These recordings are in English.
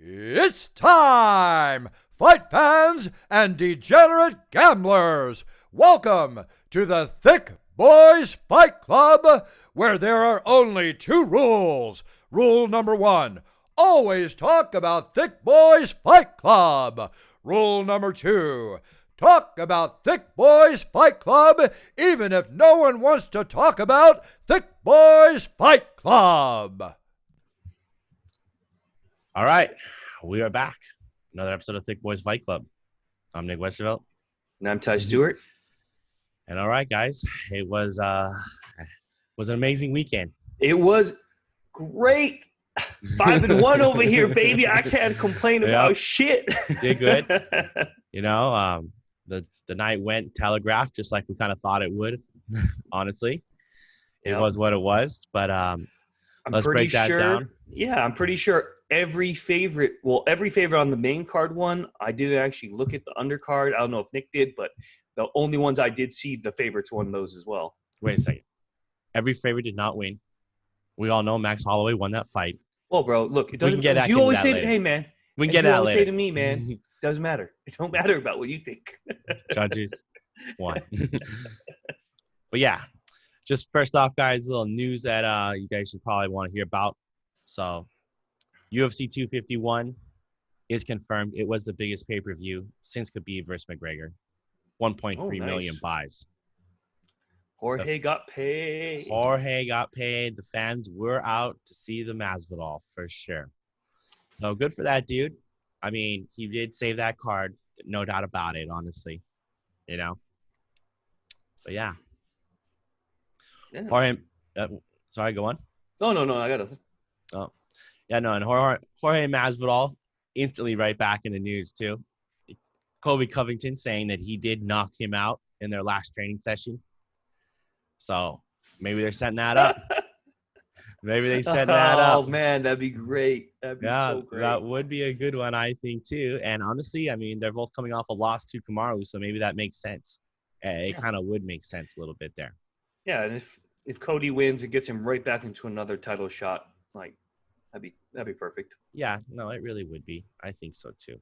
It's time, fight fans and degenerate gamblers. Welcome to the Thick Boys Fight Club, where there are only two rules. Rule number one, always talk about Thick Boys Fight Club. Rule number two, talk about Thick Boys Fight Club even if no one wants to talk about Thick Boys Fight Club. All right, we are back. Another episode of Thick Boys Fight Club. I'm Nick Westervelt. And I'm Ty Stewart. And all right, guys, it was an amazing weekend. It was great. 5-1 over here, baby. I can't complain about shit. Did good. You know, the night went telegraphed just like we kind of thought it would. Honestly, it was what it was. But let's break that down. Yeah, I'm pretty sure every favorite on the main card won. I didn't actually look at the undercard. I don't know if Nick did, but the only ones I did see, the favorites won those as well. Wait a second. Every favorite did not win. We all know Max Holloway won that fight. Well, bro, look, it doesn't. You always say, "Hey, man." We can get that later. Say to me, man, doesn't matter. It don't matter about what you think. Judges won. But yeah, just first off, guys, a little news that you guys should probably want to hear about. So, UFC 251 is confirmed. It was the biggest pay-per-view since Khabib versus McGregor. 1.3 million buys. Jorge got paid. The fans were out to see the Masvidal for sure. So good for that dude. I mean, he did save that card, no doubt about it, honestly. You know? But yeah. Jorge, sorry, go on. No, I got nothing. Oh. Yeah, no, and Jorge Masvidal instantly right back in the news too. Colby Covington saying that he did knock him out in their last training session. So maybe they're setting that up. Maybe they set that up. Oh, man, that'd be great. That'd be so great. That would be a good one, I think, too. And honestly, I mean, they're both coming off a loss to Kamaru, so maybe that makes sense. It kind of would make sense a little bit there. Yeah, and if Cody wins, it gets him right back into another title shot. Like, that'd be perfect. Yeah, no, it really would be. I think so, too.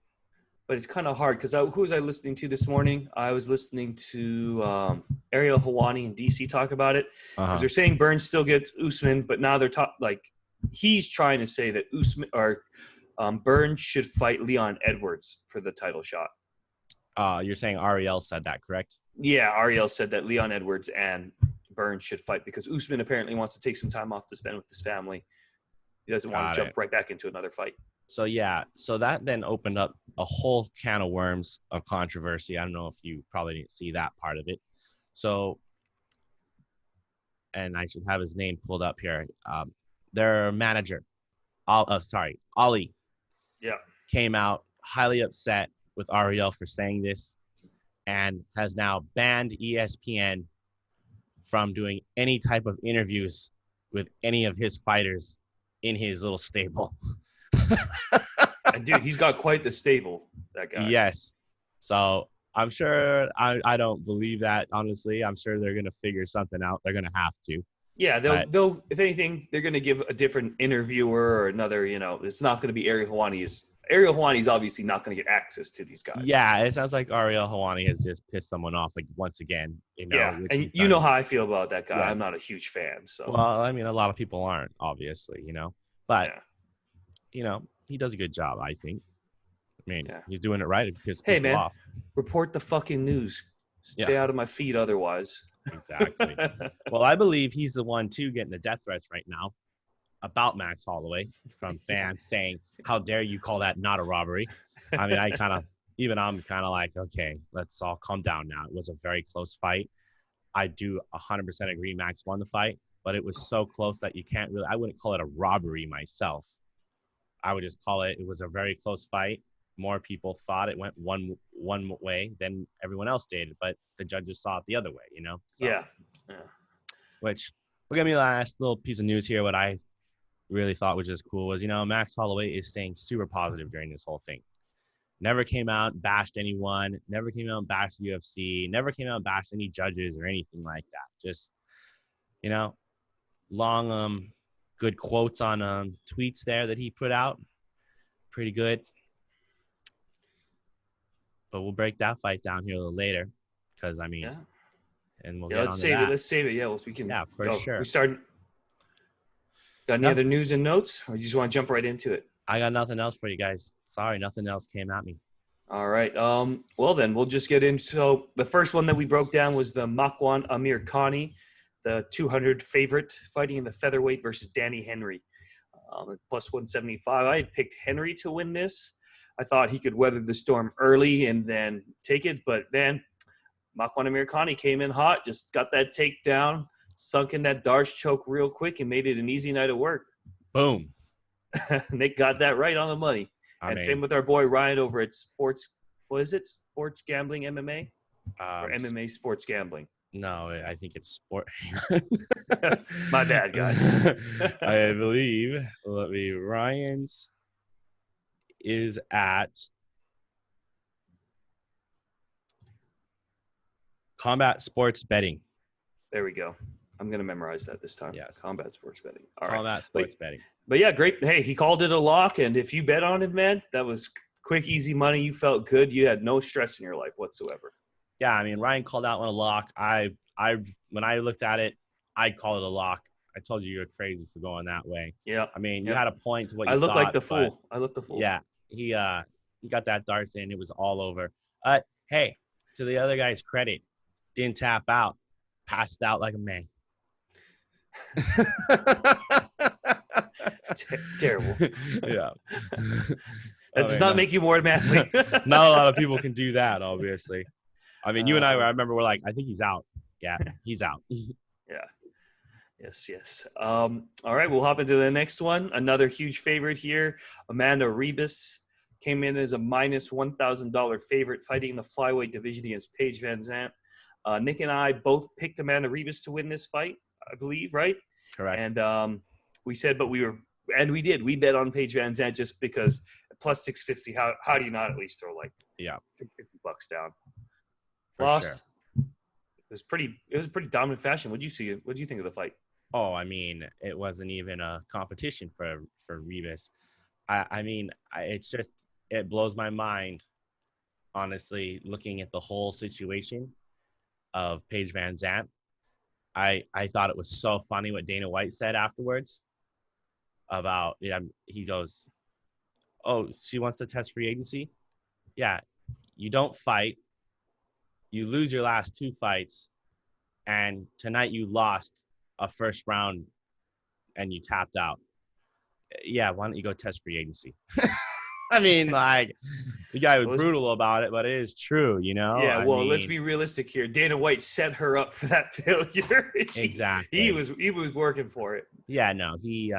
But it's kind of hard because who was I listening to this morning? I was listening to Ariel Helwani and DC talk about it because they're saying Burns still gets Usman, but now they're he's trying to say that Usman or Burns should fight Leon Edwards for the title shot. You're saying Ariel said that, correct? Yeah, Ariel said that Leon Edwards and Burns should fight because Usman apparently wants to take some time off to spend with his family. He doesn't want to jump right back into another fight. So, yeah, so that then opened up a whole can of worms of controversy. I don't know if you probably didn't see that part of it. So, and I should have his name pulled up here. Their manager, Ali, came out highly upset with Ariel for saying this and has now banned ESPN from doing any type of interviews with any of his fighters in his little stable. And dude, he's got quite the stable, that guy. Yes. So I'm sure I don't believe that, honestly. I'm sure they're going to figure something out. They're going to have to. Yeah, they'll if anything, they're going to give a different interviewer or another, it's not going to be Ariel Helwani. Ariel Helwani is obviously not going to get access to these guys. Yeah, it sounds like Ariel Helwani has just pissed someone off once again. Yeah, and you know how I feel about that guy. Yes. I'm not a huge fan. So. Well, I mean, a lot of people aren't, obviously, But, he does a good job, I think. I mean, he's doing it right. It pisses people off. Report the fucking news. Stay out of my feed otherwise. Exactly. Well, I believe he's the one, too, getting the death threats right now about Max Holloway from fans saying, how dare you call that not a robbery? I mean, I'm kind of like, okay, let's all calm down now. It was a very close fight. I do 100% agree Max won the fight, but it was so close that I wouldn't call it a robbery myself. I would just call it was a very close fight. More people thought it went one way than everyone else did, but the judges saw it the other way, So, yeah. Which, we'll give me the last little piece of news here. What I really thought was just cool was, Max Holloway is staying super positive during this whole thing. Never came out and bashed anyone. Never came out and bashed the UFC. Never came out and bashed any judges or anything like that. Just, long good quotes on tweets there that he put out. pretty good. But we'll break that fight down here a little later, because I mean, and we'll get let's on save to that. it. Let's save it. Yeah, well, so we can. Yeah, for sure. We started. Got any other news and notes, or you just want to jump right into it? I got nothing else for you guys. Sorry, nothing else came at me. All right. Well, then we'll just get into. So the first one that we broke down was the Makwan Amirkhani, the 200 favorite, fighting in the featherweight versus Danny Henry, plus 175. I had picked Henry to win this. I thought he could weather the storm early and then take it, but then Makwan Amirkhani came in hot, just got that takedown, sunk in that Darce choke real quick, and made it an easy night of work. Boom. Nick got that right on the money. Same with our boy Ryan over at Sports. What is it? Sports Gambling MMA? Or MMA Sports Gambling? No, I think it's sport. My bad, guys. I believe. Ryan's is at Combat Sports Betting. There we go. I'm going to memorize that this time. Yeah. Combat Sports Betting. All right. Combat Sports Betting. But yeah, great. Hey, he called it a lock. And if you bet on it, man, that was quick, easy money. You felt good. You had no stress in your life whatsoever. Yeah. I mean, Ryan called that one a lock. When I looked at it, I'd call it a lock. I told you were crazy for going that way. Yeah. I mean, you had a point to what you I looked thought, like the fool. I looked the fool. Yeah. He got that darts in. It was all over. Hey, to the other guy's credit, didn't tap out. Passed out like a man. Terrible. Yeah. That does not make you more manly. Not a lot of people can do that, obviously. I mean, you and I remember we're like, I think he's out. Yeah, he's out. Yeah. Yes. All right, we'll hop into the next one. Another huge favorite here. Amanda Ribas came in as a minus $1,000 favorite, fighting in the flyweight division against Paige VanZant. Nick and I both picked Amanda Ribas to win this fight, I believe, right? Correct. And we said, but we did. We bet on Paige VanZant just because plus 650. How do you not at least throw like $50 down? Lost. Sure. It was a pretty dominant fashion. What did you think of the fight? Oh, I mean, it wasn't even a competition for Ribas. It blows my mind, honestly, looking at the whole situation of Paige VanZant. I thought it was so funny what Dana White said afterwards about, he goes, oh, she wants to test free agency? Yeah, you don't fight. You lose your last two fights, and tonight you lost a first round and you tapped out. Yeah, why don't you go test free agency? I mean, like, the guy was brutal about it, but it is true, you know? Yeah, let's be realistic here. Dana White set her up for that failure. Exactly. He was working for it. Yeah, no, he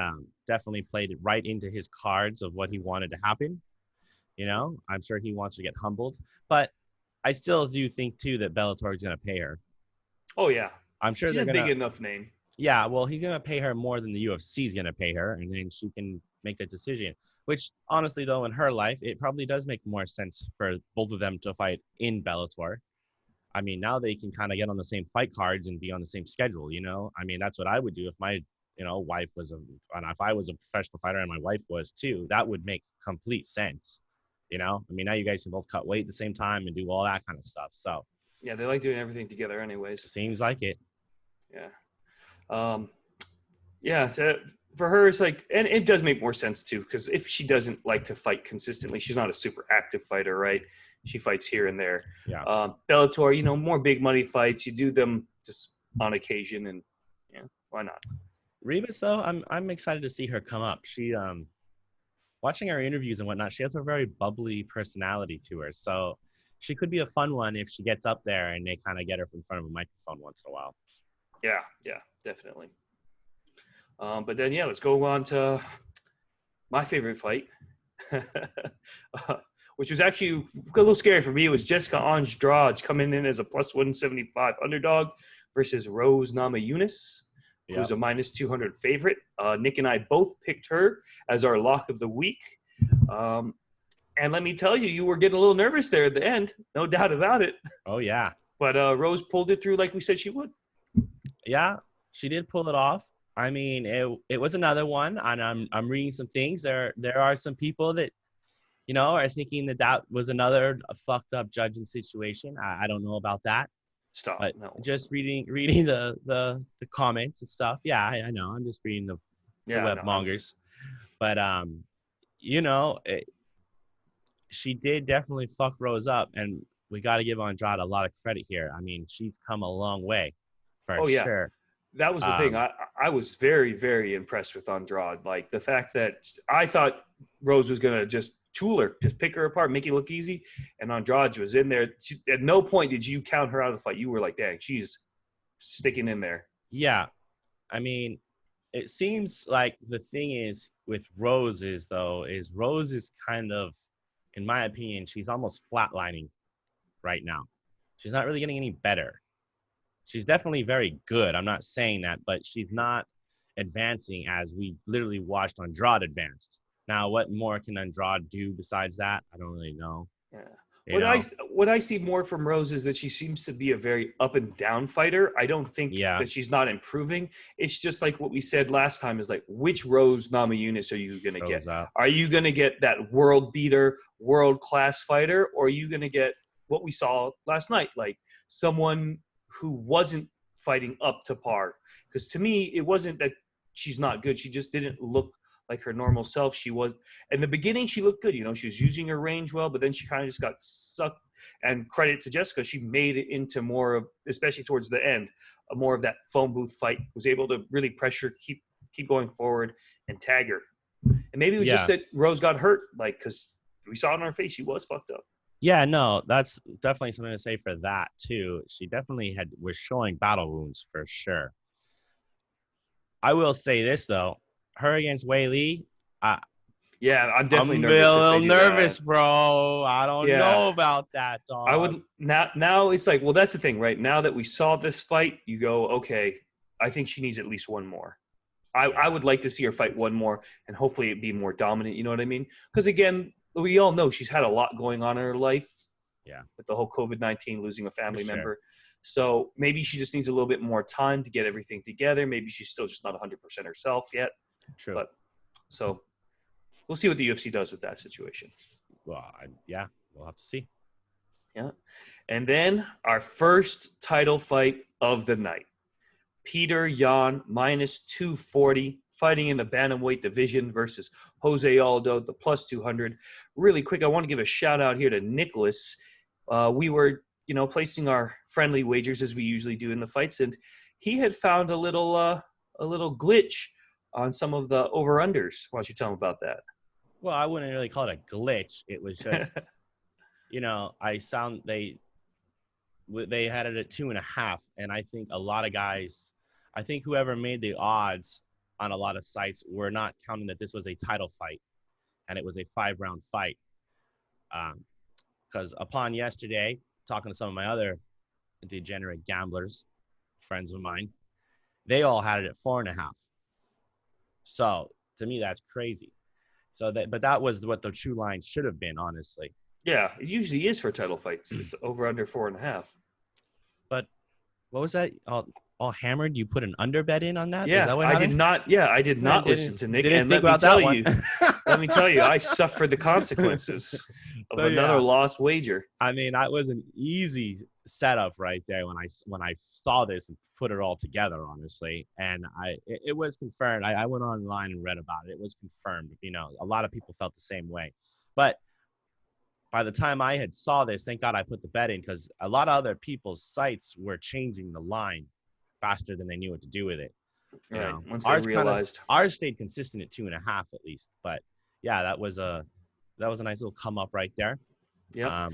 definitely played it right into his cards of what he wanted to happen. You know, I'm sure he wants to get humbled, but I still do think, too, that Bellator is going to pay her. Oh, yeah. I'm sure she's they're a big enough name. Yeah, well, he's going to pay her more than the UFC is going to pay her, and then she can make that decision. Which, honestly, though, in her life, it probably does make more sense for both of them to fight in Bellator. I mean, now they can kind of get on the same fight cards and be on the same schedule, you know? I mean, that's what I would do if my, wife was and if I was a professional fighter and my wife was too. That would make complete sense, you know? I mean, now you guys can both cut weight at the same time and do all that kind of stuff, so. Yeah, they like doing everything together anyways. Seems like it. Yeah. For her, it's like, and it does make more sense too, because if she doesn't like to fight consistently, she's not a super active fighter, right? She fights here and there. Yeah. Bellator, more big money fights. You do them just on occasion, and why not? Ribas, though, I'm excited to see her come up. She, watching her interviews and whatnot, she has a very bubbly personality to her, so she could be a fun one if she gets up there and they kind of get her in front of a microphone once in a while. Yeah, definitely. But then, let's go on to my favorite fight, which was actually a little scary for me. It was Jessica Andrade coming in as a plus 175 underdog versus Rose Namajunas, who's a minus 200 favorite. Nick and I both picked her as our lock of the week. And let me tell you, you were getting a little nervous there at the end. No doubt about it. Oh, yeah. But Rose pulled it through like we said she would. Yeah, she did pull it off. I mean, it was another one, and I'm reading some things. There are some people that are thinking that was another fucked up judging situation. I don't know about that. Stop. But no, just reading the comments and stuff. Yeah, I know. I'm just reading the web mongers. But she did definitely fuck Rose up, and we got to give Andrade a lot of credit here. I mean, she's come a long way, for sure. That was the thing. I was very, very impressed with Andrade. Like the fact that I thought Rose was gonna just tool her, just pick her apart, make it look easy, and Andrade was in there. At no point did you count her out of the fight. You were like, dang, she's sticking in there. Yeah, I mean, it seems like the thing is with Rose is kind of, in my opinion, she's almost flatlining right now. She's not really getting any better. She's definitely very good. I'm not saying that, but she's not advancing as we literally watched Andrade advanced. Now, what more can Andrade do besides that? I don't really know. Yeah. What I see more from Rose is that she seems to be a very up and down fighter. I don't think that she's not improving. It's just like what we said last time is like, which Rose Namajunas are you going to get? Are you going to get that world beater, world-class fighter, or are you going to get what we saw last night, like someone who wasn't fighting up to par? Because to me, it wasn't that she's not good. She just didn't look like her normal self. She was, in the beginning, she looked good. She was using her range well, but then she kind of just got sucked. And credit to Jessica, she made it into more of, especially towards the end, more of that phone booth fight. Was able to really pressure, keep going forward, and tag her. And maybe it was just that Rose got hurt, like because we saw it on her face, she was fucked up. Yeah, no, that's definitely something to say for that too. She definitely was showing battle wounds for sure. I will say this though. Her against Wei Li, I'm definitely nervous. I'm a little nervous, bro. I don't know about that, dog. I would now. It's like, well, that's the thing, right? Now that we saw this fight, you go, okay. I think she needs at least one more. I would like to see her fight one more, and hopefully it be more dominant. You know what I mean? Because again, we all know she's had a lot going on in her life. Yeah, with the whole COVID-19, losing a family member. So maybe she just needs a little bit more time to get everything together. Maybe she's still just not 100% herself yet. True. But so we'll see what the UFC does with that situation. Well, we'll have to see. Yeah. And then our first title fight of the night. Peter Yan, minus 240, fighting in the bantamweight division versus Jose Aldo, the plus 200. Really quick, I want to give a shout out here to Nicholas. We were, placing our friendly wagers as we usually do in the fights, and he had found a little glitch on some of the over-unders. Why don't you tell him about that? Well, I wouldn't really call it a glitch. It was just, they had it at 2.5, and I think a lot of guys, whoever made the odds on a lot of sites were not counting that this was a title fight, and it was a 5-round fight. Because upon yesterday, talking to some of my other degenerate gamblers, friends of mine, they all had it at 4.5. So to me, that's crazy. But that was what the true line should have been, honestly. Yeah, it usually is for title fights. It's over under 4.5. But what was that? All hammered? You put an under bet in on that? Yeah, Is that what I happened? did not. Yeah, I did not listen to Nick. Didn't and think let me about tell that you, let me tell you, I suffered the consequences of another lost wager. I mean, that was an easy setup right there when I saw this and put it all together, honestly. And it was confirmed. I went online and read about it. It was confirmed. A lot of people felt the same way. But by the time I had saw this, thank God I put the bet in, because a lot of other people's sites were changing the line faster than they knew what to do with it. Once they realized. Ours stayed consistent at 2.5 at least. But yeah, that was a nice little come up right there. Yeah.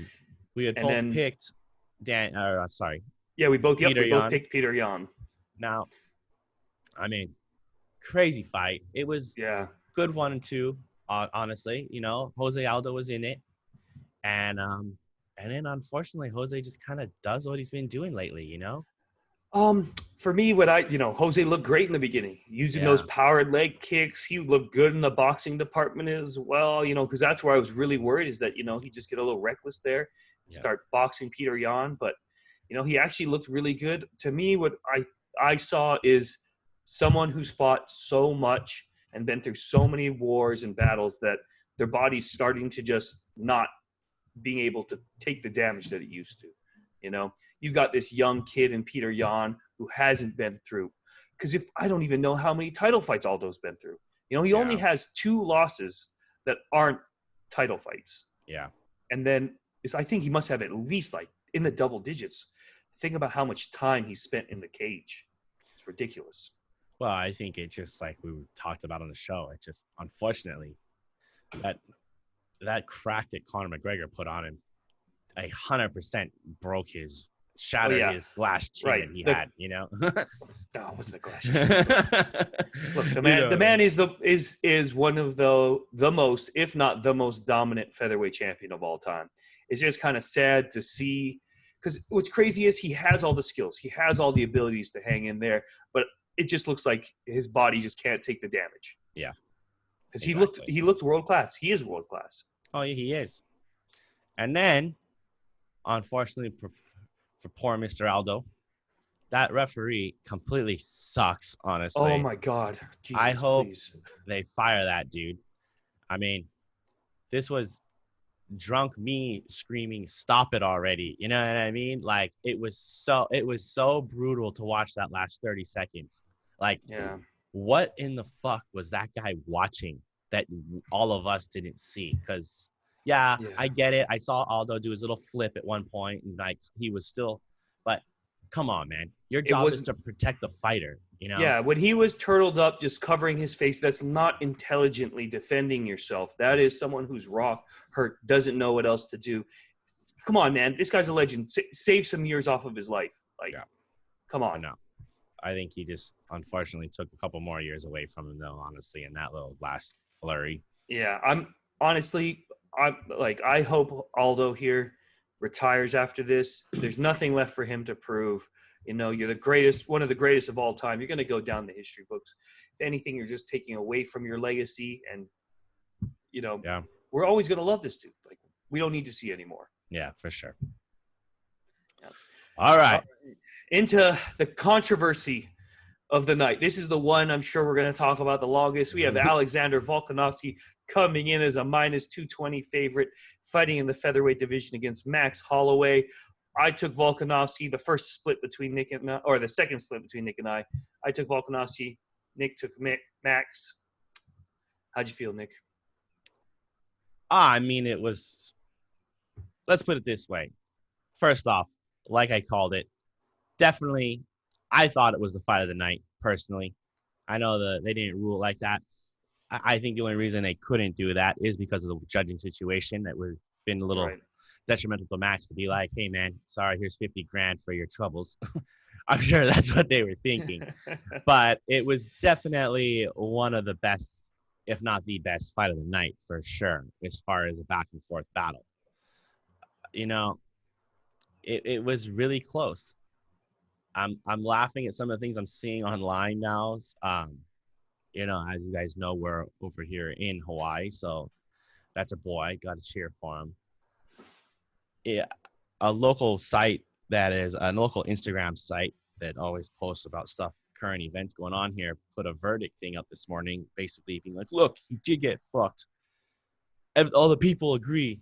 We had both picked sorry. Yeah, we both picked Peter Yan. Now, I mean, crazy fight. It was good 1 and 2, honestly. Jose Aldo was in it. And then unfortunately Jose just kind of does what he's been doing lately, For me, Jose looked great in the beginning, using those powered leg kicks. He looked good in the boxing department as well, because that's where I was really worried, is that, he just get a little reckless there, start boxing Peter Yan. But, he actually looked really good. To me, what I saw is someone who's fought so much and been through so many wars and battles that their body's starting to just not being able to take the damage that it used to. You know, you've got this young kid in Peter Yan who hasn't been through. Because if I don't even know how many title fights Aldo's been through. You know, he only has 2 losses that aren't title fights. Yeah. And then I think he must have at least like in the double digits. Think about how much time he spent in the cage. It's ridiculous. Well, I think it just like we talked about on the show. It just unfortunately that crack that Conor McGregor put on him 100% broke his shattered his glass chin he had, you know. No, it wasn't a glass chin. Look, the man is one of the most, if not the most dominant featherweight champion of all time. It's just kind of sad to see, because what's crazy is he has all the skills, he has all the abilities to hang in there, but it just looks like his body just can't take the damage. Yeah, because he looked world class. He is world class. Oh, yeah, he is. And then, unfortunately, for poor Mr. Aldo, that referee completely sucks, honestly. Oh, my God. Jesus, I hope please. they fire that dude. I mean, this was drunk me screaming, "Stop it already." You know what I mean? Like, it was so brutal to watch that last 30 seconds. Like, what in the fuck was that guy watching that all of us didn't see? Because I get it. I saw Aldo do his little flip at one point, and like he was still, but come on, man. Your job is to protect the fighter, you know? Yeah, when he was turtled up, just covering his face, that's not intelligently defending yourself. That is someone who's raw, hurt, doesn't know what else to do. Come on, man. This guy's a legend. Save some years off of his life. Like, come on. No. I think he just unfortunately took a couple more years away from him, though, honestly, in that little last flurry. Yeah, I hope Aldo here retires after this. There's nothing left for him to prove. You know, you're the greatest, one of the greatest of all time. You're going to go down the history books. If anything, you're just taking away from your legacy. And, you know, we're always going to love this dude. Like, we don't need to see anymore. Yeah, for sure. Yeah. All right. Into the controversy of the night. This is the one I'm sure we're going to talk about the longest. We have Alexander Volkanovski coming in as a -220 favorite, fighting in the featherweight division against Max Holloway. I took Volkanovski, the second split between Nick and I. I took Volkanovski. Nick took Max. How'd you feel, Nick? I mean, let's put it this way. First off, like I called it, definitely, I thought it was the fight of the night, personally. I know they didn't rule it like that. I think the only reason they couldn't do that is because of the judging situation that was been a little detrimental to Max to be like, hey, man, sorry, here's 50 grand for your troubles. I'm sure that's what they were thinking. But it was definitely one of the best, if not the best fight of the night for sure, as far as a back and forth battle. You know, it was really close. I'm laughing at some of the things I'm seeing online now. You know, as you guys know, we're over here in Hawaii, so that's a boy. Got to cheer for him. Yeah, a local site that is a local Instagram site that always posts about stuff, current events going on here, put a verdict thing up this morning, basically being like, look, he did get fucked. All the people agree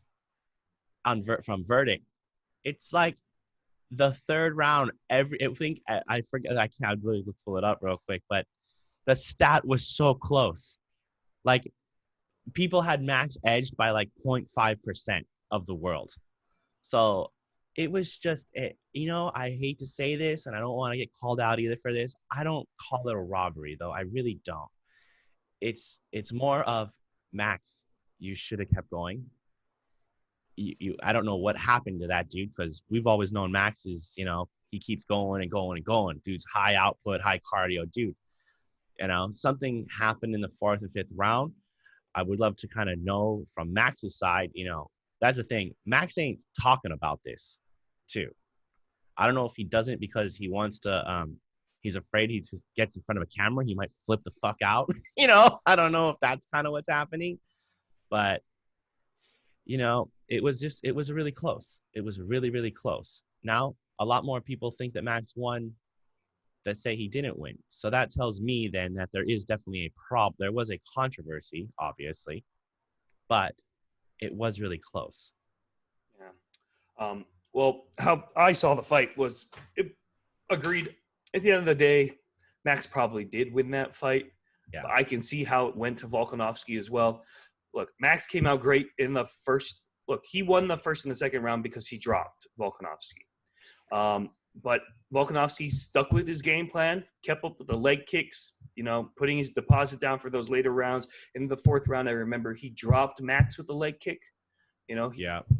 on from verdict. It's like the third round, I forget, I can't really pull it up real quick, but the stat was so close. Like, people had Max edged by like 0.5% of the world. So it was just, you know, I hate to say this, and I don't want to get called out either for this. I don't call it a robbery, though. I really don't. It's more of, Max, you should have kept going. I don't know what happened to that dude, because we've always known Max is, you know, he keeps going and going and going. Dude's high output, high cardio dude. You know, something happened in the 4th and 5th round. I would love to kind of know from Max's side, you know, that's the thing. Max ain't talking about this, too. I don't know if he doesn't because he wants to, he's afraid he gets in front of a camera. He might flip the fuck out. You know, I don't know if that's kind of what's happening. But, you know, it was really close. It was really, really close. Now, a lot more people think that Max won that say he didn't win. So that tells me then that there is definitely a problem. There was a controversy, obviously. but it was really close. Yeah. Well, how I saw the fight was agreed. At the end of the day, Max probably did win that fight. Yeah. But I can see how it went to Volkanovski as well. Look, Max came out great in the first. Look, he won the first and the second round because he dropped Volkanovski. But Volkanovski stuck with his game plan, kept up with the leg kicks, putting his deposit down for those later rounds. In the fourth round, I remember he dropped Max with the leg kick. He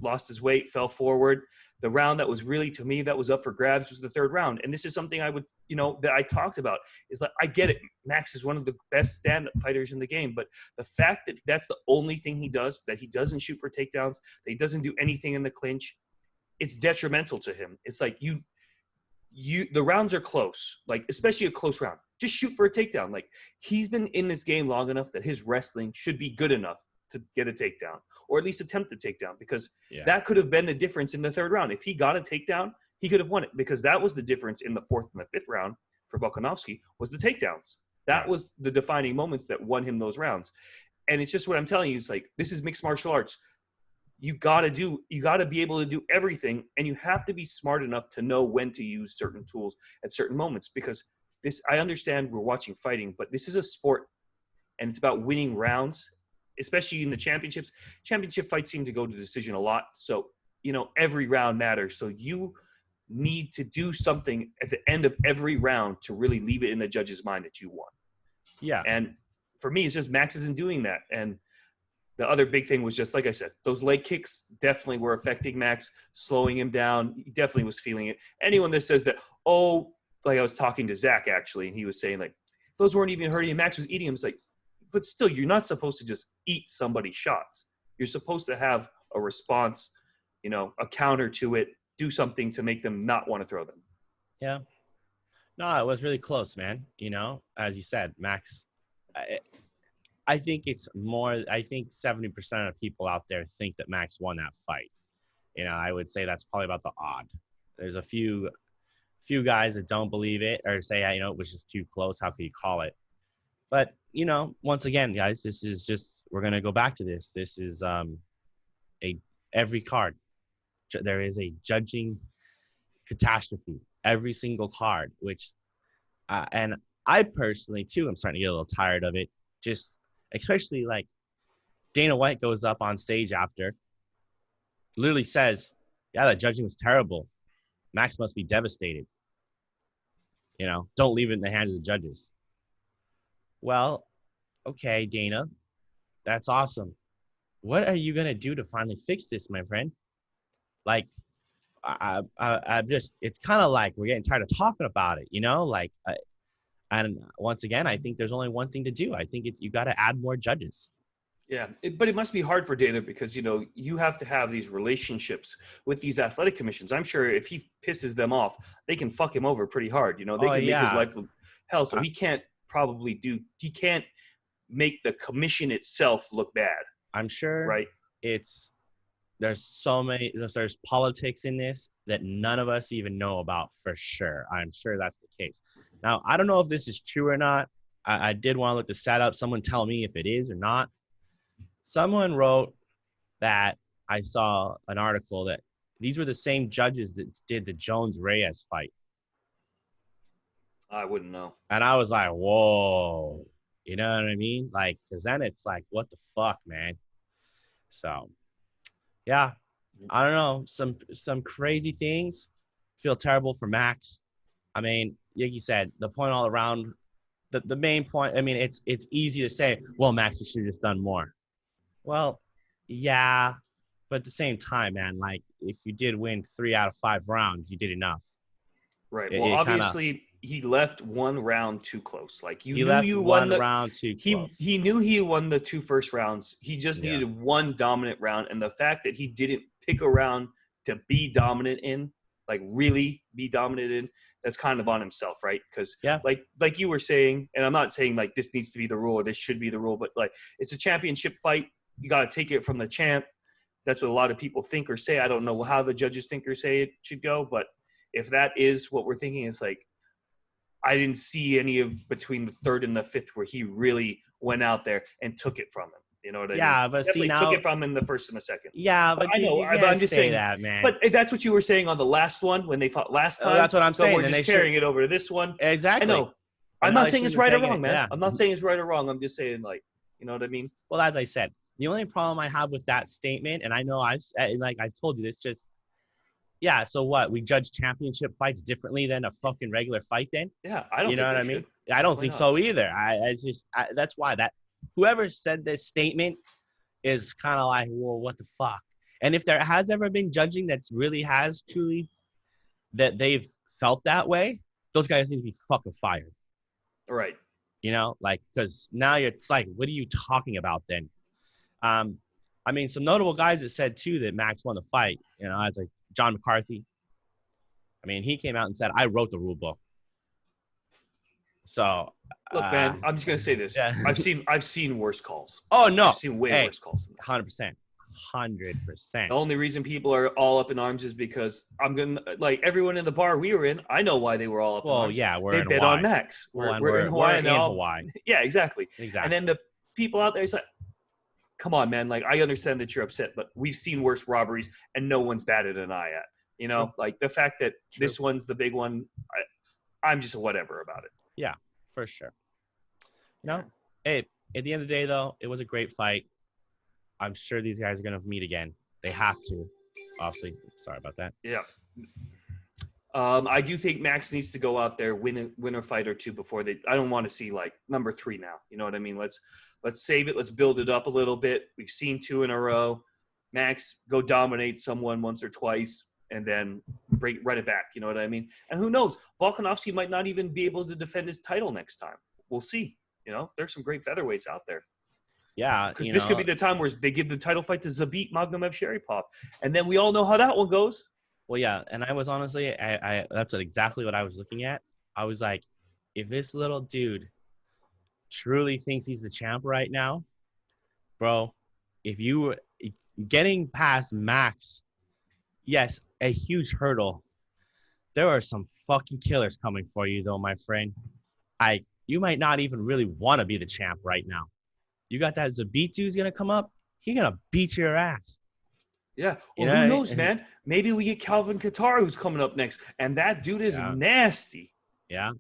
lost his weight, fell forward. The round that was really, to me, that was up for grabs was the third round. And this is something I would, that I talked about is like, I get it. Max is one of the best stand-up fighters in the game. But the fact that that's the only thing he does, that he doesn't shoot for takedowns, that he doesn't do anything in the clinch, it's detrimental to him. It's like the rounds are close, like especially a close round. Just shoot for a takedown. Like he's been in this game long enough that his wrestling should be good enough to get a takedown, or at least attempt a takedown, because that could have been the difference in the third round. If he got a takedown, he could have won it, because that was the difference in the fourth and the fifth round for Volkanovski was the takedowns. That was the defining moments that won him those rounds. And it's just what I'm telling you. It's like, this is mixed martial arts. You got to be able to do everything, and you have to be smart enough to know when to use certain tools at certain moments, because I understand we're watching fighting, but this is a sport, and it's about winning rounds, especially in the championships. Championship fights seem to go to decision a lot. So, every round matters. So you need to do something at the end of every round to really leave it in the judge's mind that you won. Yeah. And for me, it's just Max isn't doing that. And the other big thing was just, like I said, those leg kicks definitely were affecting Max, slowing him down. He definitely was feeling it. Anyone that says that, like I was talking to Zach actually, and he was saying like, those weren't even hurting him, Max was eating him. It's like, but still, you're not supposed to just eat somebody's shots. You're supposed to have a response, a counter to it, do something to make them not want to throw them. Yeah. No, it was really close, man. As you said, Max, I think it's more, I think 70% of people out there think that Max won that fight. I would say that's probably about the odd. There's a few guys that don't believe it or say, it was just too close. How could you call it? But, once again, guys, this is just, we're going to go back to this. This is every card. There is a judging catastrophe, every single card, which, and I personally, too, I'm starting to get a little tired of it. Just, especially like Dana White goes up on stage after, literally says, yeah, that judging was terrible. Max must be devastated. Don't leave it in the hands of the judges. Well, okay, Dana, that's awesome. What are you going to do to finally fix this, my friend? Like, I'm just, it's kind of like we're getting tired of talking about it, and once again, I think there's only one thing to do. I think you got to add more judges. Yeah, but it must be hard for Dana because, you have to have these relationships with these athletic commissions. I'm sure if he pisses them off, they can fuck him over pretty hard. They can make his life hell. So he can't make the commission itself look bad. I'm sure. Right. There's politics in this that none of us even know about for sure. I'm sure that's the case. Now, I don't know if this is true or not. I did want to look the stat up. Someone tell me if it is or not. Someone wrote that I saw an article that these were the same judges that did the Jones-Reyes fight. I wouldn't know. And I was like, whoa. You know what I mean? Like, because then it's like, what the fuck, man? So, yeah, I don't know. Some crazy things. Feel terrible for Max. I mean, like you said, the point all around, the main point, I mean, it's easy to say, well, Max, you should have just done more. Well, yeah, but at the same time, man, like, if you did win 3 out of 5 rounds, you did enough. Right. Well, obviously, he left one round too close. Like, you knew you won the round too close. He knew he won the 2 first rounds. He just needed one dominant round. And the fact that he didn't pick a round to be dominant in, like really be dominant in, that's kind of on himself, right? Because like you were saying, and I'm not saying like this needs to be the rule or this should be the rule, but like it's a championship fight. You got to take it from the champ. That's what a lot of people think or say. I don't know how the judges think or say it should go, but if that is what we're thinking, it's like I didn't see any of between the third and the fifth where he really went out there and took it from him. You know what I mean? Yeah, but Definitely see now, took it from him in the first and the second. yeah, but I dude, know, you but can't I'm just say saying that, man. But that's what you were saying on the last one when they fought last time. That's what I'm so saying. We're And just they carrying it over to this one. exactly. I know. But I'm now not they saying it's shouldn't right have or taken wrong, it, man. yeah. I'm not saying it's right or wrong. I'm just saying, like, you know what I mean? Well, as I said, the only problem I have with that statement, and I know I've told you this, just yeah. So what? We judge championship fights differently than a fucking regular fight, then? Yeah, I don't. You know think what I they mean? should. I don't Why think not? so either. That's why that whoever said this statement is kind of like, well, what the fuck? And if there has ever been judging that's really has truly that they've felt that way, those guys need to be fucking fired. Right. You know, like, because now it's like, what are you talking about then? I mean, some notable guys that said too that Max won the fight. You know, as like John McCarthy. I mean, he came out and said, "I wrote the rule book." So Look, man, I'm just gonna say this. Yeah. I've seen worse calls. Oh no, I've seen way worse calls. 100%. The only reason people are all up in arms is because I'm gonna like everyone in the bar we were in. I know why they were all up in arms. Yeah, we're they in bet Hawaii. on Max. We're in Hawaii. We're and in all, Hawaii. Yeah, exactly. Exactly. And then the people out there, it's like, come on, man. Like, I understand that you're upset, but we've seen worse robberies, and no one's batted an eye at. You know, True. like the fact that True. this one's the big one. I'm just a whatever about it. Yeah, for sure. You know, hey, at the end of the day, though, it was a great fight. I'm sure these guys are gonna meet again. They have to. Obviously, sorry about that. Yeah. I do think Max needs to go out there, win a fight or two before they. I don't want to see like number 3 now. You know what I mean? Let's save it. Let's build it up a little bit. We've seen 2 in a row. Max, go dominate someone once or twice, and then run it back. You know what I mean? And who knows? Volkanovski might not even be able to defend his title next time. We'll see. You know, there's some great featherweights out there. Yeah, because this could be the time where they give the title fight to Zabit Magomedsharipov, and then we all know how that one goes. Well, yeah, and I was honestly, I that's exactly what I was looking at. I was like, if this little dude truly thinks he's the champ right now, bro, if you getting past Max, yes, a huge hurdle. There are some fucking killers coming for you, though, my friend. You might not even really want to be the champ right now. You got that Zabit dude's gonna come up. He's gonna beat your ass. Yeah. Well, who knows, man? Maybe we get Calvin Kattar, who's coming up next, and that dude is nasty. Yeah.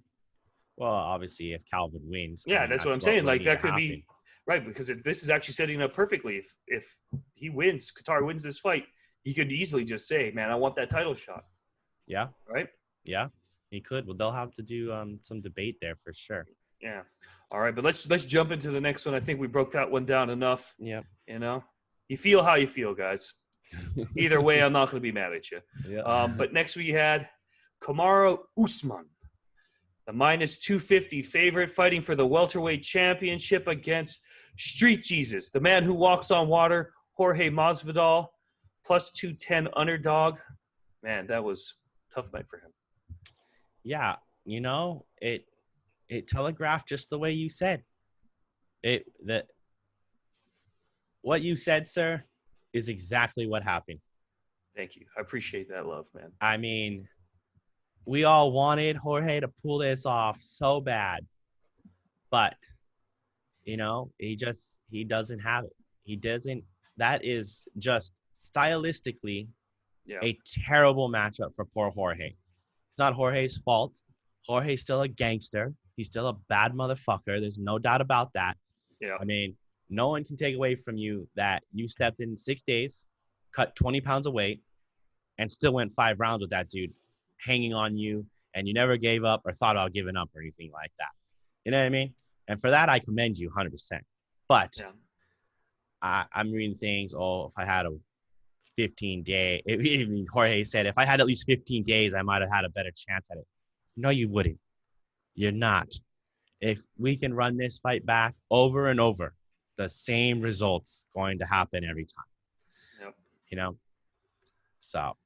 Well, obviously, if Calvin wins. Yeah, that's what I'm saying. Like, that could be right, because this is actually setting up perfectly. If he wins, Kattar wins this fight, he could easily just say, "Man, I want that title shot." Yeah. Right. Yeah, he could. Well, they'll have to do some debate there for sure. Yeah. All right, but let's jump into the next one. I think we broke that one down enough. Yeah. You know, you feel how you feel, guys. Either way, I'm not going to be mad at you. Yeah. But next we had Kamaru Usman, the -250 favorite, fighting for the welterweight championship against Street Jesus, the man who walks on water, Jorge Masvidal, +210 underdog. Man, that was a tough night for him. Yeah, you know, it telegraphed just the way you said. What you said, sir, is exactly what happened. Thank you. I appreciate that love, man. I mean, we all wanted Jorge to pull this off so bad. But, you know, he doesn't have it. He doesn't. That is just stylistically a terrible matchup for poor Jorge. It's not Jorge's fault. Jorge's still a gangster. He's still a bad motherfucker. There's no doubt about that. Yeah. I mean, no one can take away from you that you stepped in 6 days, cut 20 pounds of weight, and still went 5 rounds with that dude hanging on you, and you never gave up or thought about giving up or anything like that. You know what I mean? And for that, I commend you 100%. But I'm reading things, if I had a 15-day, even Jorge said, if I had at least 15 days, I might have had a better chance at it. No, you wouldn't. You're not. If we can run this fight back over and over, the same results going to happen every time. Yep. You know? So,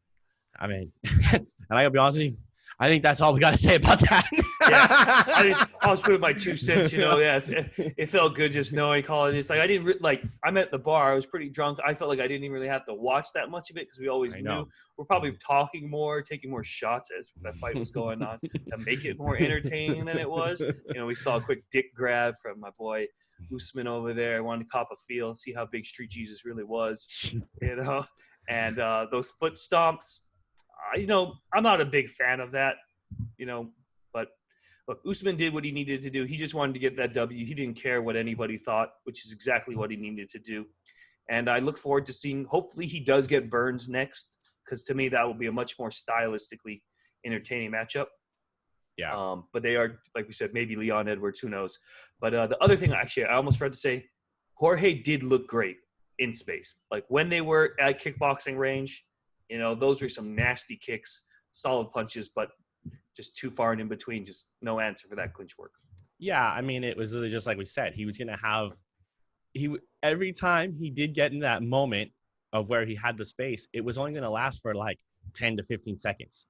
I mean, and I gotta be honest with you, I think that's all we got to say about that. Yeah, I was putting my 2 cents, Yeah, it felt good just knowing calling. It's like I didn't I'm at the bar. I was pretty drunk. I felt like I didn't even really have to watch that much of it because we always knew we're probably talking more, taking more shots as the fight was going on to make it more entertaining than it was. We saw a quick dick grab from my boy Usman over there. I wanted to cop a feel, see how big Street Jesus really was, And those foot stomps, I'm not a big fan of that, but look, Usman did what he needed to do. He just wanted to get that W. He didn't care what anybody thought, which is exactly what he needed to do. And I look forward to seeing, hopefully he does get Burns next, because to me that will be a much more stylistically entertaining matchup. Yeah. But they are, like we said, maybe Leon Edwards, who knows. But the other thing, actually, I almost forgot to say, Jorge did look great in space. Like when they were at kickboxing range, those were some nasty kicks, solid punches, but just too far and in between, just no answer for that clinch work. Yeah, I mean, it was really just like we said. He was going to have every time he did get in that moment of where he had the space, it was only going to last for like 10 to 15 seconds,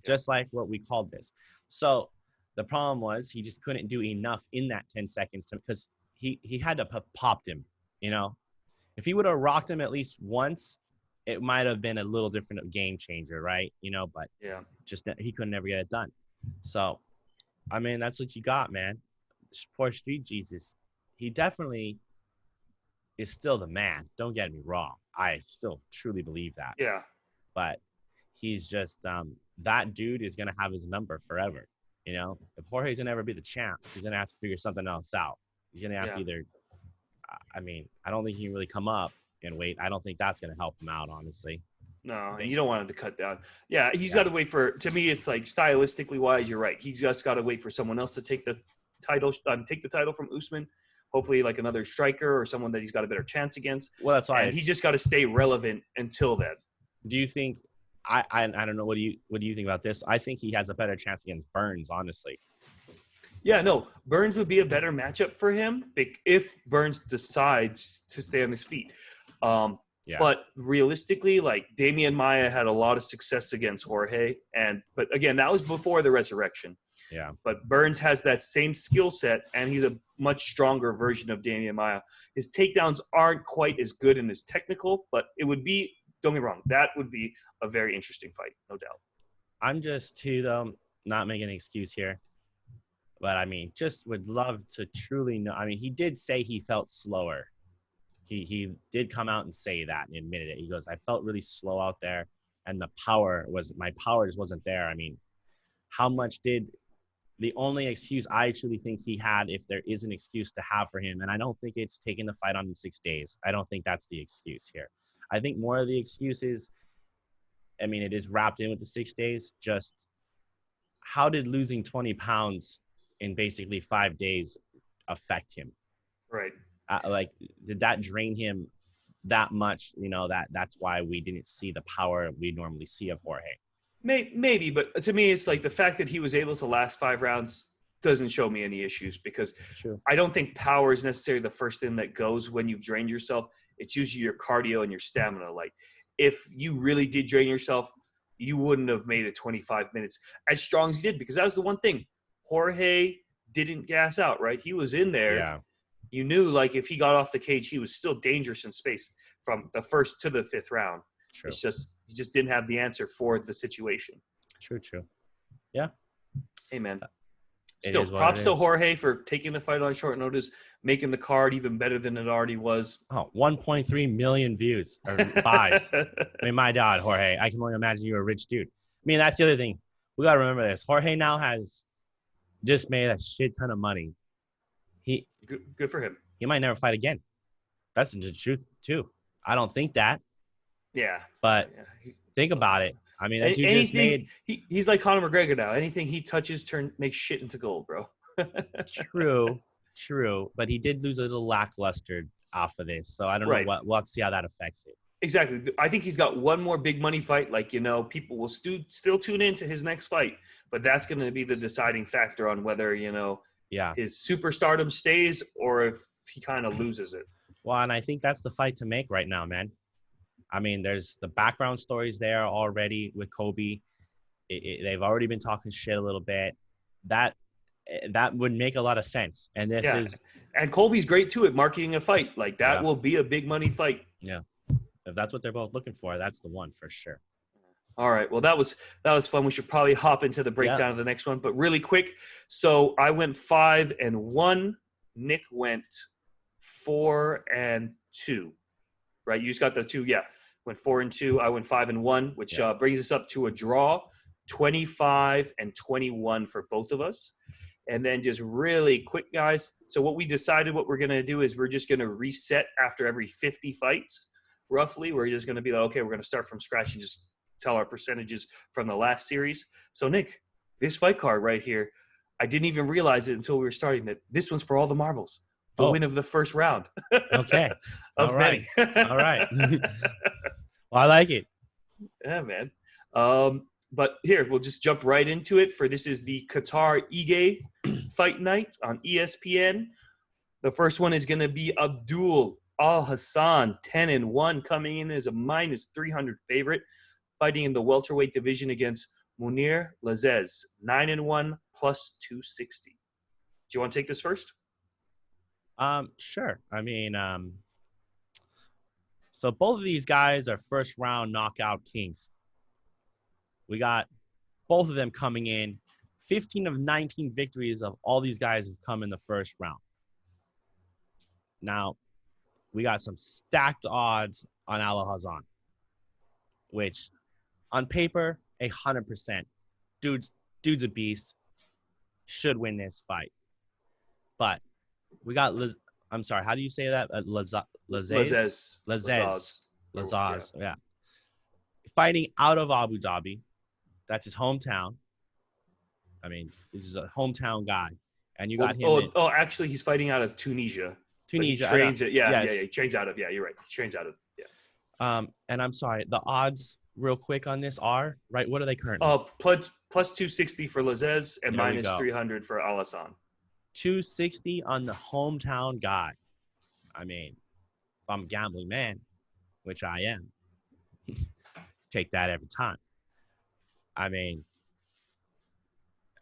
just like what we called this. So the problem was he just couldn't do enough in that 10 seconds because he had to popped him, If he would have rocked him at least once, it might have been a little different game changer, right? But yeah, just he couldn't never get it done. So, I mean, that's what you got, man. Poor Street Jesus. He definitely is still the man. Don't get me wrong. I still truly believe that. Yeah. But he's just that dude is gonna have his number forever. If Jorge's gonna ever be the champ, he's gonna have to figure something else out. He's gonna have to either. I mean, I don't think he can really come up and wait. I don't think that's going to help him out, honestly. No, you don't want him to cut down. Yeah, he's got to wait for. To me, it's like stylistically wise, you're right. He's just got to wait for someone else to take the title from Usman. Hopefully, like another striker or someone that he's got a better chance against. Well, that's why he's just got to stay relevant until then. Do you think? I don't know. What do you think about this? I think he has a better chance against Burns, honestly. Yeah, no, Burns would be a better matchup for him if Burns decides to stay on his feet. But realistically, like Damian Maia had a lot of success against Jorge, but again, that was before the resurrection. Yeah. But Burns has that same skill set, and he's a much stronger version of Damian Maia. His takedowns aren't quite as good and as technical, but it would be. Don't get me wrong, that would be a very interesting fight, no doubt. I'm just not making an excuse here. But, I mean, just would love to truly know. I mean, he did say he felt slower. He did come out and say that and admitted it. He goes, I felt really slow out there, and my power just wasn't there. I mean, how much the only excuse I truly think he had, if there is an excuse to have for him, and I don't think it's taking the fight on in 6 days. I don't think that's the excuse here. I think more of the excuse is, I mean, it is wrapped in with the 6 days. Just how did losing 20 pounds in basically 5 days affect him? Right. Did that drain him that much? That's why we didn't see the power we normally see of Jorge. Maybe, but to me, it's like the fact that he was able to last 5 rounds doesn't show me any issues, because I don't think power is necessarily the first thing that goes when you've drained yourself. It's usually your cardio and your stamina. Like if you really did drain yourself, you wouldn't have made it 25 minutes as strong as you did, because that was the one thing. Jorge didn't gas out, right? He was in there. Yeah. You knew, like, if he got off the cage, he was still dangerous in space from the 1st to the 5th round. True. It's just he just didn't have the answer for the situation. True. Yeah. Hey, man. Still, props to Jorge for taking the fight on short notice, making the card even better than it already was. Oh, 1.3 million views or buys. I mean, my God, Jorge, I can only imagine you're a rich dude. I mean, that's the other thing. We got to remember this. Jorge now has just made a shit ton of money. Good for him. He might never fight again. That's the truth, too. I don't think that. Yeah. But think about it. I mean, that dude just made... He's like Conor McGregor now. Anything he touches makes shit into gold, bro. True. But he did lose a little lackluster off of this. So I don't know. We'll have to see how that affects it. Exactly. I think he's got one more big money fight. Like, people will still tune in to his next fight. But that's going to be the deciding factor on whether, his superstardom stays or if he kind of loses it. Well, and I think that's the fight to make right now, man. I mean, there's the background stories there already with Kobe. They've already been talking shit a little bit. That that would make a lot of sense. And this is, and Colby's great too at marketing a fight. Like that will be a big money fight. Yeah. If that's what they're both looking for, that's the one for sure. All right. Well, that was fun. We should probably hop into the breakdown of the next one, but really quick. So I went 5-1. Nick went 4-2. Right? You just got the 2. Yeah. Went 4-2. I went 5-1, which brings us up to a draw, 25-21 for both of us. And then just really quick, guys. So what we decided what we're going to do is we're just going to reset after every 50 fights, roughly. We're just going to be like, okay, we're going to start from scratch and just tell our percentages from the last series. So, Nick, this fight card right here, I didn't even realize it until we were starting that this one's for all the marbles. The win of the first round. Okay. Of many. All right. Well, I like it. Yeah, man. But here, we'll just jump right into it. This is the Kattar Ige fight night on ESPN. The first one is going to be Abdul ALHASSAN, 10-1, coming in as a -300 favorite, fighting in the welterweight division against MOUNIR LAZZEZ, 9-1 +260. Do you want to take this first? Sure. I mean, so both of these guys are first round knockout kings. We got both of them coming in. 15 of 19 victories of all these guys have come in the first round. Now, we got some stacked odds on ALHASSAN, which on paper, 100%. Dude's a beast. Should win this fight. But we got I'm sorry, how do you say that? LAZZEZ. Yeah. Fighting out of Abu Dhabi. That's his hometown. I mean, this is a hometown guy. And you got him. Actually, he's fighting out of Tunisia. Tunisia. He trains it. Yeah, he trains out of. Yeah, you're right. He trains out of. Yeah. And I'm sorry, the odds real quick on this are, right, what are they currently? Plus 260 for LAZZEZ and -300 for ALHASSAN. 260 on the hometown guy. I mean, if I'm a gambling man, which I am, take that every time. I mean,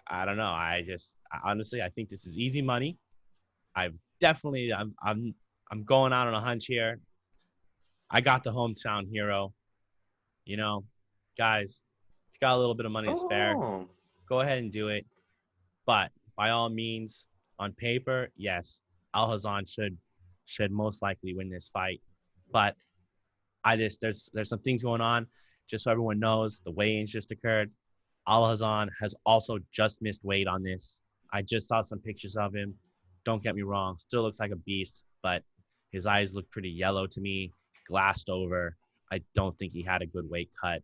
I don't know. Honestly, I think this is easy money. I'm going out on a hunch here. I got the hometown hero. You know, guys, if you got a little bit of money to spare, go ahead and do it. But by all means, on paper, yes, ALHASSAN should most likely win this fight. But there's some things going on. Just so everyone knows, the weigh-ins just occurred. ALHASSAN has also just missed weight on this. I just saw some pictures of him. Don't get me wrong, still looks like a beast, but his eyes look pretty yellow to me, glassed over. I don't think he had a good weight cut.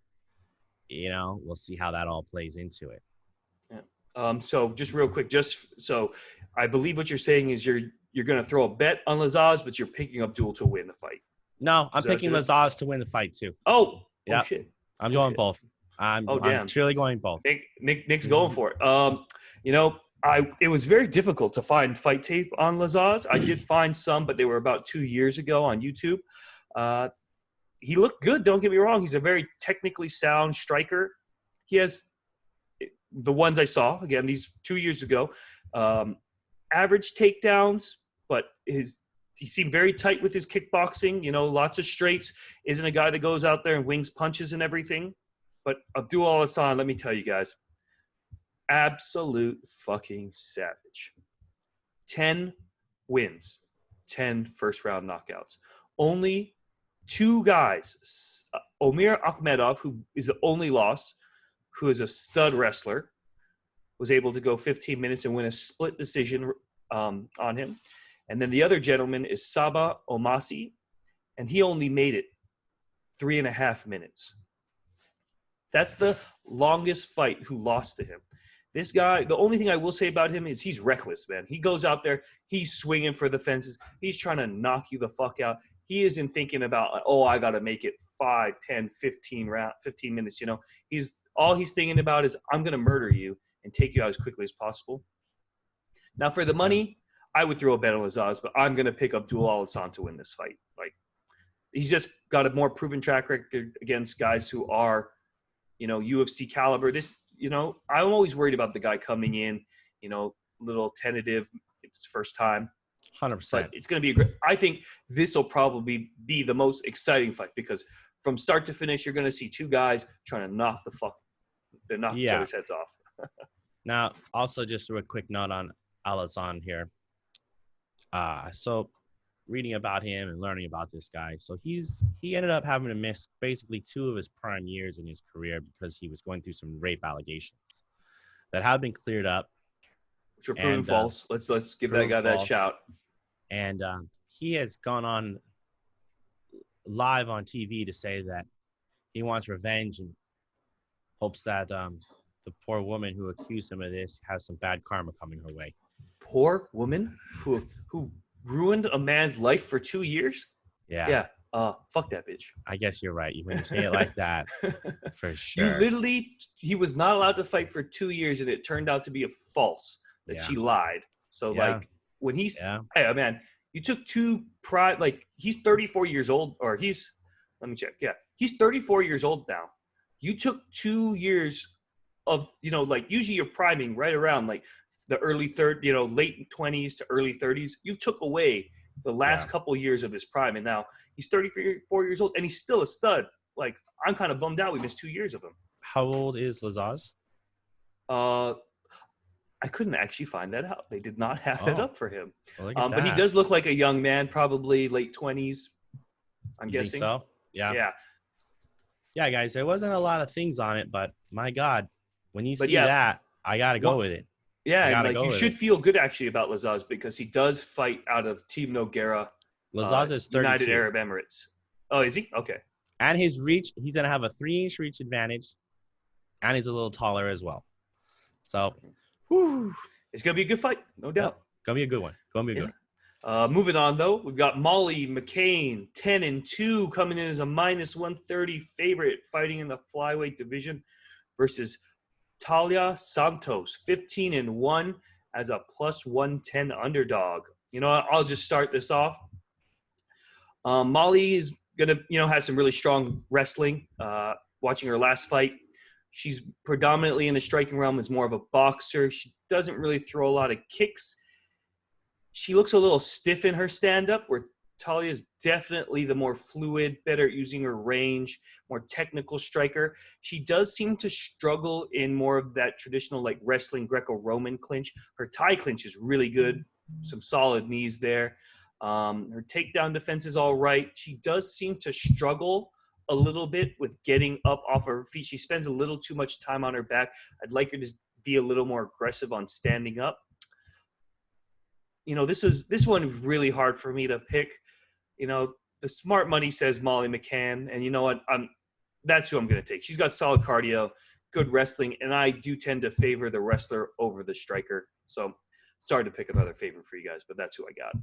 You know, we'll see how that all plays into it. Yeah. So just real quick, so I believe what you're saying is you're going to throw a bet on LAZZEZ, but you're picking Abdul to win the fight. No, I'm picking LAZZEZ to win the fight too. Yeah. Shit. I'm going both. I'm truly going both. Nick's going for it. You know, it was very difficult to find fight tape on LAZZEZ. I did find some, but they were about 2 years ago on YouTube. He looked good. Don't get me wrong. He's a very technically sound striker. He has the ones I saw, again, these 2 years ago, average takedowns, but he seemed very tight with his kickboxing, you know, lots of straights. Isn't a guy that goes out there and wings punches and everything. But Abdul ALHASSAN, let me tell you guys, absolute fucking savage. 10 wins, 10 first-round knockouts. Only 2 guys, Omir Akhmedov, who is the only loss, who is a stud wrestler, was able to go 15 minutes and win a split decision on him. And then the other gentleman is Sabah Omasi, and he only made it 3.5 minutes. That's the longest fight who lost to him. This guy, the only thing I will say about him is he's reckless, man. He goes out there, he's swinging for the fences. He's trying to knock you the fuck out. He isn't thinking about, I got to make it 5, 10, 15 minutes, you know. All he's thinking about is, I'm going to murder you and take you out as quickly as possible. Now, for the money, I would throw a bet on LAZZEZ, but I'm going to pick Abdul ALHASSAN to win this fight. Like, he's just got a more proven track record against guys who are, you know, UFC caliber. I'm always worried about the guy coming in, you know, little tentative. It's first time. 100%. But it's going to be a great. I think this will probably be the most exciting fight because from start to finish, you're going to see two guys trying to knock each other's heads off. Now, also just a quick note on ALHASSAN here. So reading about him and learning about this guy. So he ended up having to miss basically 2 of his prime years in his career because he was going through some rape allegations that have been cleared up. Which were proven false. Let's give that guy that shout. And he has gone on live on TV to say that he wants revenge and hopes that the poor woman who accused him of this has some bad karma coming her way. Poor woman who ruined a man's life for 2 years? Yeah. Fuck that bitch. I guess you're right. When you say it like that, for sure. He was not allowed to fight for 2 years, and it turned out to be a false that she lied. So like when he's, hey man, you took he's 34 years old, or let me check. Yeah, he's 34 years old now. You took 2 years of, like usually you're priming right around like the early late 20s to early 30s. You took away the last couple years of his prime, and now he's 34 years old, and he's still a stud. Like, I'm kind of bummed out we missed 2 years of him. How old is LAZZEZ? I couldn't actually find that out. They did not have that up for him. Well, but he does look like a young man, probably late 20s, I'm guessing. Think so? Yeah. Yeah, guys, there wasn't a lot of things on it, but my God, when you see that, I got to go with it. Yeah, and you should feel good actually about LAZZEZ because he does fight out of Team Nogueira. LAZZEZ is 32. United Arab Emirates. Oh, is he? Okay. And his reach, he's going to have a 3-inch reach advantage, and he's a little taller as well. So, it's going to be a good fight, no doubt. Going to be a good one. Moving on, though, we've got Molly McCann, 10-2, coming in as a -130 favorite, fighting in the flyweight division versus TAILA Santos, 15-1 as a +110 underdog. I'll just start this off. Molly is gonna, have some really strong wrestling. Watching her last fight, she's predominantly in the striking realm as more of a boxer. She doesn't really throw a lot of kicks. She looks a little stiff in her stand-up, where Talia is definitely the more fluid, better at using her range, more technical striker. She does seem to struggle in more of that traditional like wrestling Greco-Roman clinch. Her Thai clinch is really good, some solid knees there. Her takedown defense is all right. She does seem to struggle a little bit with getting up off of her feet. She spends a little too much time on her back. I'd like her to be a little more aggressive on standing up. This one is really hard for me to pick. The smart money says Molly McCann, and you know what? That's who I'm going to take. She's got solid cardio, good wrestling, and I do tend to favor the wrestler over the striker. So, sorry to pick another favorite for you guys, but that's who I got.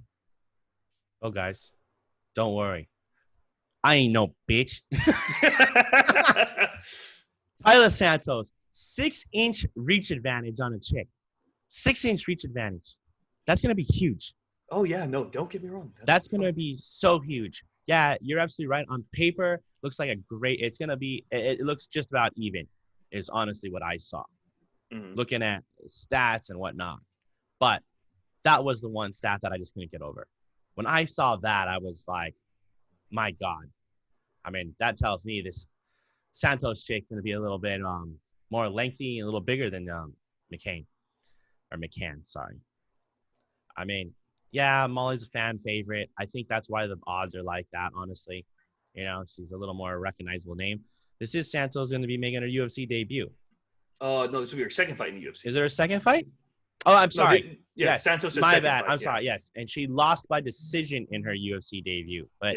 Oh, guys, don't worry. I ain't no bitch. TAILA Santos, 6-inch reach advantage on a chick. 6-inch reach advantage. That's going to be huge. Oh, yeah. No, don't get me wrong. That's going to be so huge. Yeah, you're absolutely right. On paper, looks like it's going to be, it looks just about even is honestly what I saw. Looking at stats and whatnot. But that was the one stat that I just couldn't get over. When I saw that, I was like, my God. I mean, that tells me this Santos chick's going to be a little bit more lengthy and a little bigger than McCann. Sorry. I mean, yeah, Molly's a fan favorite. I think that's why the odds are like that, honestly. She's a little more recognizable name. This is Santos going to be making her UFC debut. No, this will be her second fight in the UFC. Is there a second fight? Oh, I'm sorry. Yes, Santos' my second bad. fight, I'm sorry. Yes, and she lost by decision in her UFC debut. But,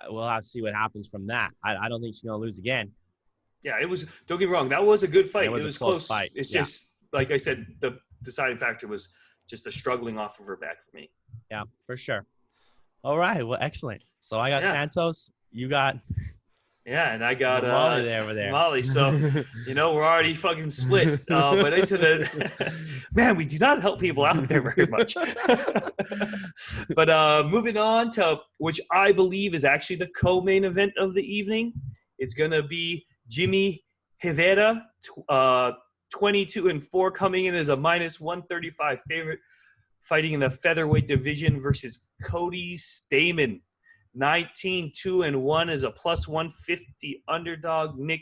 we'll have to see what happens from that. I don't think she's going to lose again. Yeah, it was. Don't get me wrong. That was a good fight. It was a close fight. It's just, like I said, the deciding factor was just the struggling off of her back for me. Yeah, for sure. All right. Well, excellent. So I got Santos. You got... Yeah, and I got Molly there. Molly. So, we're already fucking split. But into the man, we do not help people out there very much. But moving on to which I believe is actually the co-main event of the evening. It's gonna be JIMMIE Rivera 22-4, coming in as a -135 favorite, fighting in the featherweight division versus Cody Stamann. 19-2-1 as a +150 underdog. Nick,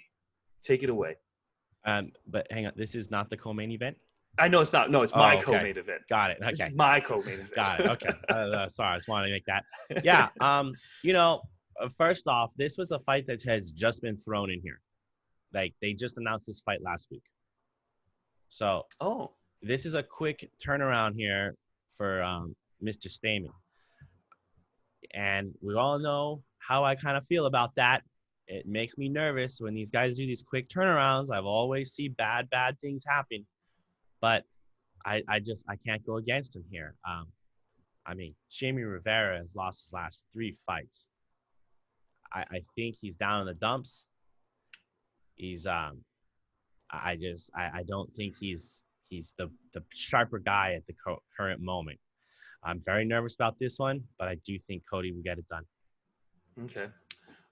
take it away. But hang on, this is not the co-main event? I know it's not. No, it's my co-main event. Got it. Okay. This is my co-main event. Got it. Okay. Sorry, I just wanted to make that. Yeah. You know, first off, this was a fight that has just been thrown in here. Like, they just announced this fight last week. So, this is a quick turnaround here for Mr. Stamann. And we all know how I kind of feel about that. It makes me nervous when these guys do these quick turnarounds. I've always seen bad things happen. But I can't go against him here. I mean, Jimmie Rivera has lost his last 3 fights. I think he's down in the dumps. He's I don't think he's the sharper guy at the current moment. I'm very nervous about this one, but I do think Cody will get it done. Okay.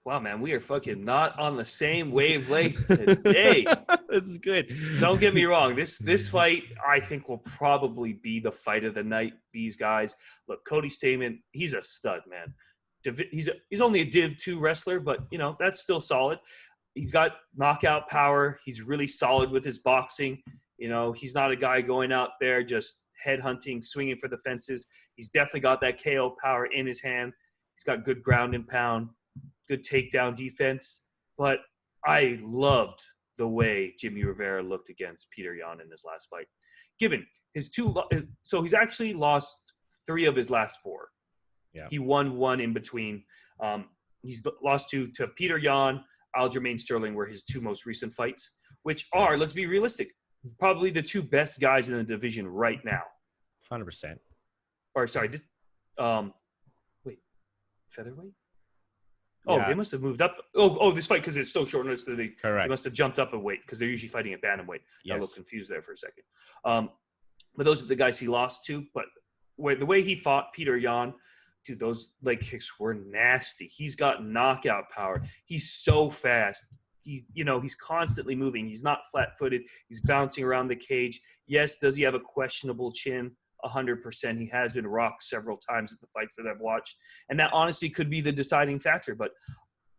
Wow, man, we are fucking not on the same wavelength today. This is good. Don't get me wrong. This fight, I think, will probably be the fight of the night. These guys, look, Cody Stamann, he's a stud, man. He's only a Div 2 wrestler, but you know that's still solid. He's got knockout power. He's really solid with his boxing. You know, he's not a guy going out there just headhunting, swinging for the fences. He's definitely got that KO power in his hand. He's got good ground and pound, good takedown defense. But I loved the way Jimmie Rivera looked against Petr Yan in his last fight. Given his so he's actually lost 3 of his last 4. Yeah. He won 1 in between. He's lost to Petr Yan, Aljamain Sterling were his 2 most recent fights, which are, let's be realistic, probably the 2 best guys in the division right now. 100%. Or sorry, wait, featherweight? Oh, Yeah. they must have moved up. Oh, this fight, because it's so short notice, they must have jumped up a weight because they're usually fighting at bantamweight. Yes. I look confused there for a second. But those are the guys he lost to. But the way he fought Petr Yan, dude, those leg kicks were nasty. He's got knockout power. He's so fast. He's constantly moving. He's not flat-footed. He's bouncing around the cage. Yes, does he have a questionable chin? 100%. He has been rocked several times at the fights that I've watched. And that honestly could be the deciding factor. But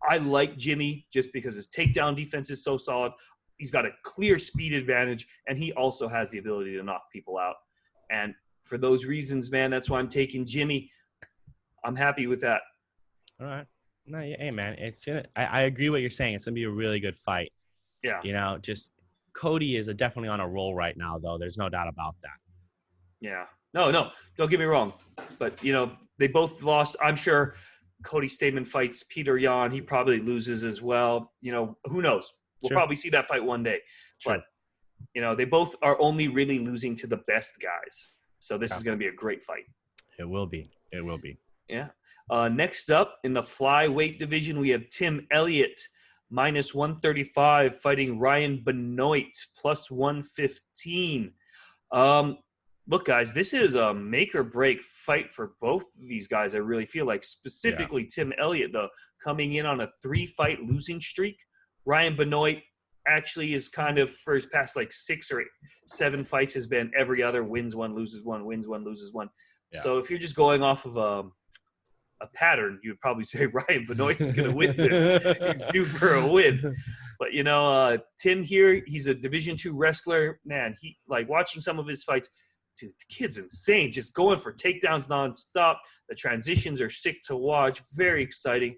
I like Jimmie just because his takedown defense is so solid. He's got a clear speed advantage, and he also has the ability to knock people out. And for those reasons, man, that's why I'm taking Jimmie. I'm happy with that. All right. No, hey, man, I agree what you're saying. It's going to be a really good fight. Yeah. You know, just Cody is definitely on a roll right now, though. There's no doubt about that. Yeah. No, don't get me wrong. But, they both lost. I'm sure Cody Stamann fights Petr Yan. He probably loses as well. Who knows? We'll probably see that fight one day. Sure. But, they both are only really losing to the best guys. So this is going to be a great fight. It will be. It will be. Yeah. Next up in the flyweight division, we have Tim Elliott, -135, fighting Ryan Benoit, +115. Look, guys, this is a make-or-break fight for both of these guys, I really feel like. Specifically, Tim Elliott, though, coming in on a 3-fight losing streak. Ryan Benoit actually is kind of, for his past 6 or 7 fights, has been every other, wins 1, loses 1, wins 1, loses 1. Yeah. So if you're just going off of a pattern, you would probably say Ryan Benoit is going to win this. He's due for a win. But, Tim here, he's a Division II wrestler. Man, he watching some of his fights, dude, the kid's insane. Just going for takedowns nonstop. The transitions are sick to watch. Very exciting.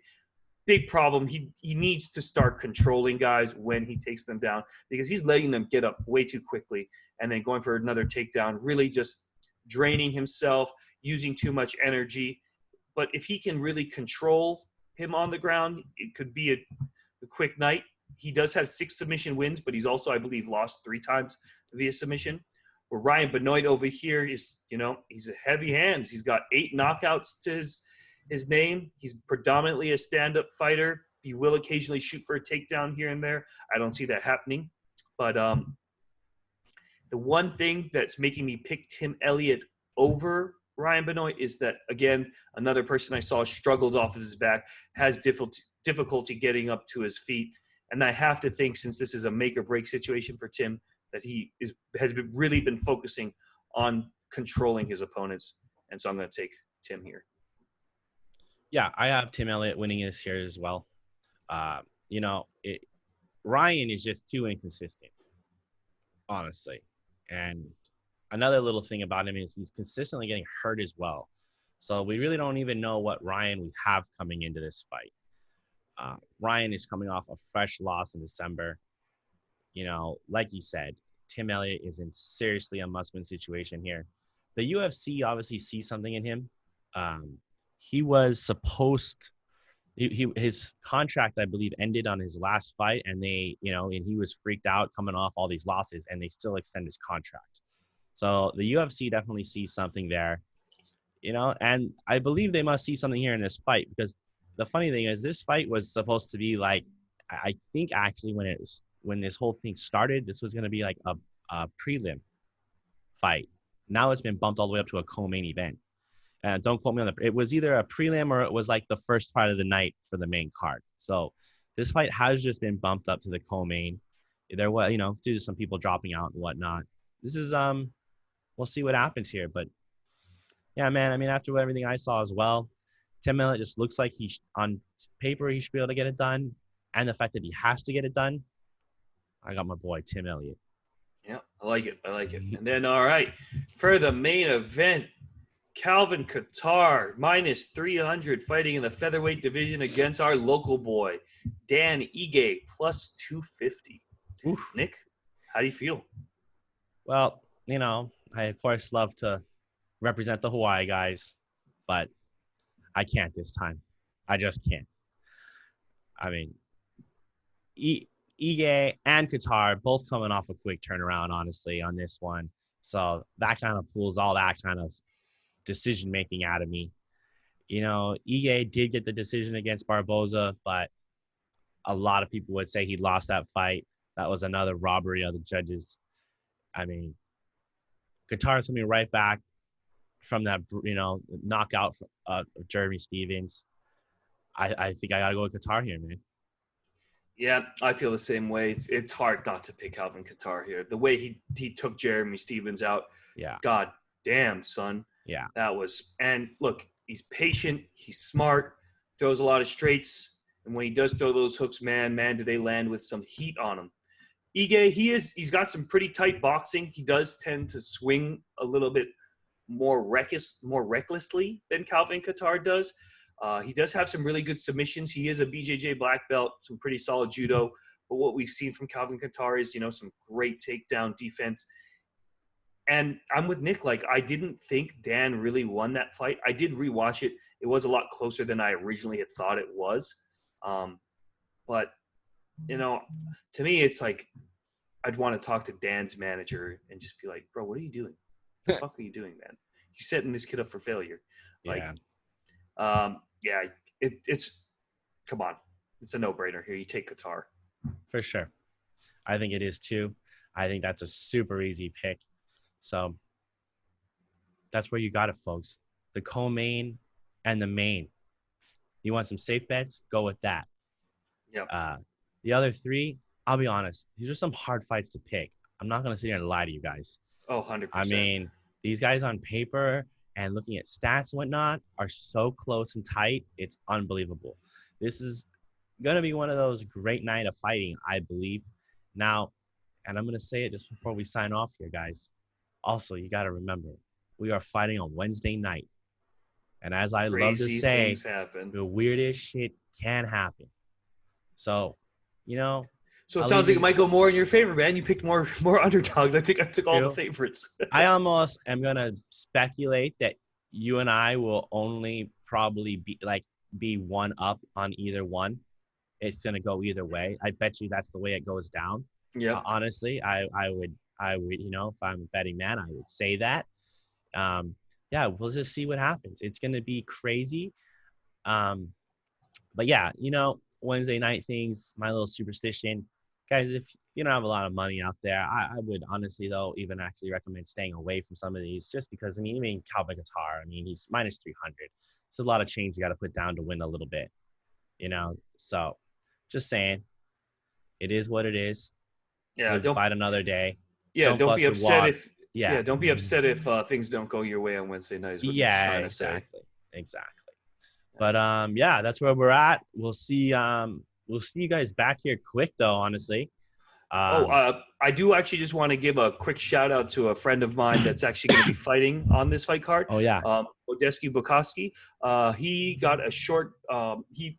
Big problem. He needs to start controlling guys when he takes them down because he's letting them get up way too quickly and then going for another takedown, really just draining himself, using too much energy. But if he can really control him on the ground, it could be a quick night. He does have 6 submission wins, but he's also, I believe, lost 3 times via submission. Where Ryan Benoit over here is, he's a heavy hands. He's got 8 knockouts to his name. He's predominantly a stand-up fighter. He will occasionally shoot for a takedown here and there. I don't see that happening. But the one thing that's making me pick Tim Elliott over Ryan Benoit is that, again, another person I saw struggled off of his back, has difficulty getting up to his feet. And I have to think, since this is a make-or-break situation for Tim, that he has really been focusing on controlling his opponents. And so I'm going to take Tim here. Yeah, I have Tim Elliott winning this here as well. Ryan is just too inconsistent, honestly. And another little thing about him is he's consistently getting hurt as well. So we really don't even know what Ryan we have coming into this fight. Ryan is coming off a fresh loss in December. Like you said, Tim Elliott is in seriously a must-win situation here. The UFC obviously sees something in him. He was supposed his contract, I believe, ended on his last fight, and and he was freaked out coming off all these losses, and they still extend his contract. So the UFC definitely sees something there, and I believe they must see something here in this fight, because the funny thing is this fight was supposed to be like, I think actually when this whole thing started, this was going to be like a prelim fight. Now it's been bumped all the way up to a co-main event. Don't quote me on it was either a prelim or it was like the first fight of the night for the main card. So this fight has just been bumped up to the co-main. There was, due to some people dropping out and whatnot. This is, we'll see what happens here. But yeah, man, I mean, after everything I saw as well, Tim Elliott just looks like on paper, he should be able to get it done. And the fact that he has to get it done, I got my boy, Tim Elliott. Yeah, I like it. And then, all right, for the main event, Calvin Kattar, -300, fighting in the featherweight division against our local boy, Dan Ige, +250. Oof. Nick, how do you feel? Well, I, of course, love to represent the Hawaii guys, but I can't this time. I just can't. I mean, Ige and Kattar both coming off a quick turnaround, honestly, on this one. So that kind of pulls all that kind of decision-making out of me. Ige did get the decision against Barboza, but a lot of people would say he lost that fight. That was another robbery of the judges. I mean, Kattar's coming right back from that, knockout of Jeremy Stevens. I think I got to go with Kattar here, man. Yeah, I feel the same way. It's hard not to pick Calvin Kattar here. The way he took Jeremy Stevens out. Yeah. God damn, son. Yeah. And look, he's patient, he's smart, throws a lot of straights, and when he does throw those hooks, man, do they land with some heat on him. Ige, he's got some pretty tight boxing. He does tend to swing a little bit more recklessly than Calvin Kattar does. He does have some really good submissions. He is a BJJ black belt, some pretty solid judo. But what we've seen from Calvin Kattar is, some great takedown defense. And I'm with Nick. Like, I didn't think Dan really won that fight. I did rewatch it. It was a lot closer than I originally had thought it was. But, to me, it's like I'd want to talk to Dan's manager and just be like, bro, what are you doing? What the fuck are you doing, man? You're setting this kid up for failure. It's come on. It's a no-brainer here. You take Kattar. For sure. I think it is too. I think that's a super easy pick. So that's where you got it, folks. The co-main and the main. You want some safe bets? Go with that. Yep. The other three, I'll be honest, these are some hard fights to pick. I'm not going to sit here and lie to you guys. Oh, 100%. I mean, these guys on paper and looking at stats and whatnot are so close and tight. It's unbelievable. This is going to be one of those great night of fighting, I believe. Now, and I'm going to say it just before we sign off here, guys. Also, you got to remember, we are fighting on Wednesday night. And as I love to say, the weirdest shit can happen. So, So it sounds like it might go more in your favor, man. You picked more underdogs. I think I took all the favorites. I almost am going to speculate that you and I will only probably be one up on either one. It's going to go either way. I bet you that's the way it goes down. Yeah. Honestly, I would, if I'm a betting man, I would say that. We'll just see what happens. It's going to be crazy. But yeah, Wednesday night things, my little superstition. Guys, if you don't have a lot of money out there, I would honestly, though, even actually recommend staying away from some of these just because, even Calvin Kattar, he's -300. It's a lot of change you got to put down to win a little bit, So just saying, it is what it is. Yeah, don't fight another day. Yeah, don't be bust your upset wad. if Yeah. don't be upset if things don't go your way on Wednesday night. Is what you're trying to say. Exactly. But yeah, that's where we're at. We'll see you guys back here quick though, honestly. I do actually just want to give a quick shout out to a friend of mine that's actually going to be fighting on this fight card. Oh yeah. Odeski Bukowski. He got a short.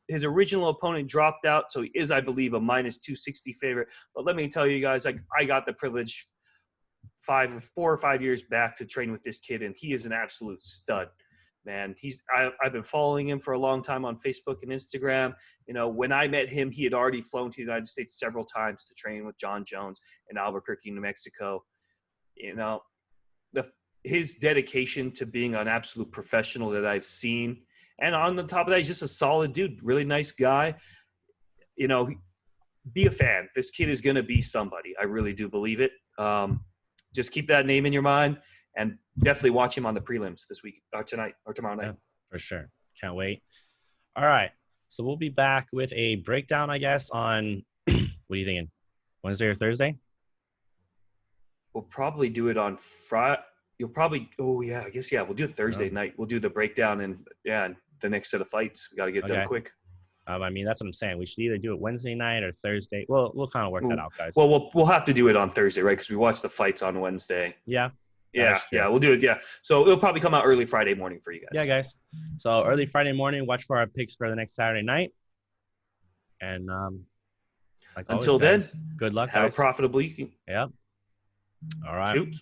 His original opponent dropped out, so he is, I believe, a -260 favorite. But let me tell you guys, like, I got the privilege 4 or 5 years back to train with this kid, and he is an absolute stud. Man, I've been following him for a long time on Facebook and Instagram. You know, when I met him, he had already flown to the United States several times to train with John Jones in Albuquerque, New Mexico. You know, his dedication to being an absolute professional that I've seen. And on the top of that, he's just a solid dude, really nice guy. You know, be a fan. This kid is going to be somebody. I really do believe it. Just keep that name in your mind. And definitely watch him on the prelims this week, or tonight, or tomorrow night. Yeah, for sure. Can't wait. All right. So we'll be back with a breakdown, I guess, on what are you thinking? Wednesday or Thursday? We'll probably do it on Friday. You'll probably, we'll do it Thursday night. We'll do the breakdown and the next set of fights. We got to get done quick. I mean, that's what I'm saying. We should either do it Wednesday night or Thursday. Well, we'll kind of work that out, guys. Well, we'll have to do it on Thursday, right? Because we watch the fights on Wednesday. Yeah. Yeah, we'll do it. Yeah, so it'll probably come out early Friday morning for you guys. Yeah, guys. So early Friday morning, watch for our picks for the next Saturday night. And like until always, guys, then, good luck. Have guys. a profitable week. Yeah. All right. Shoot.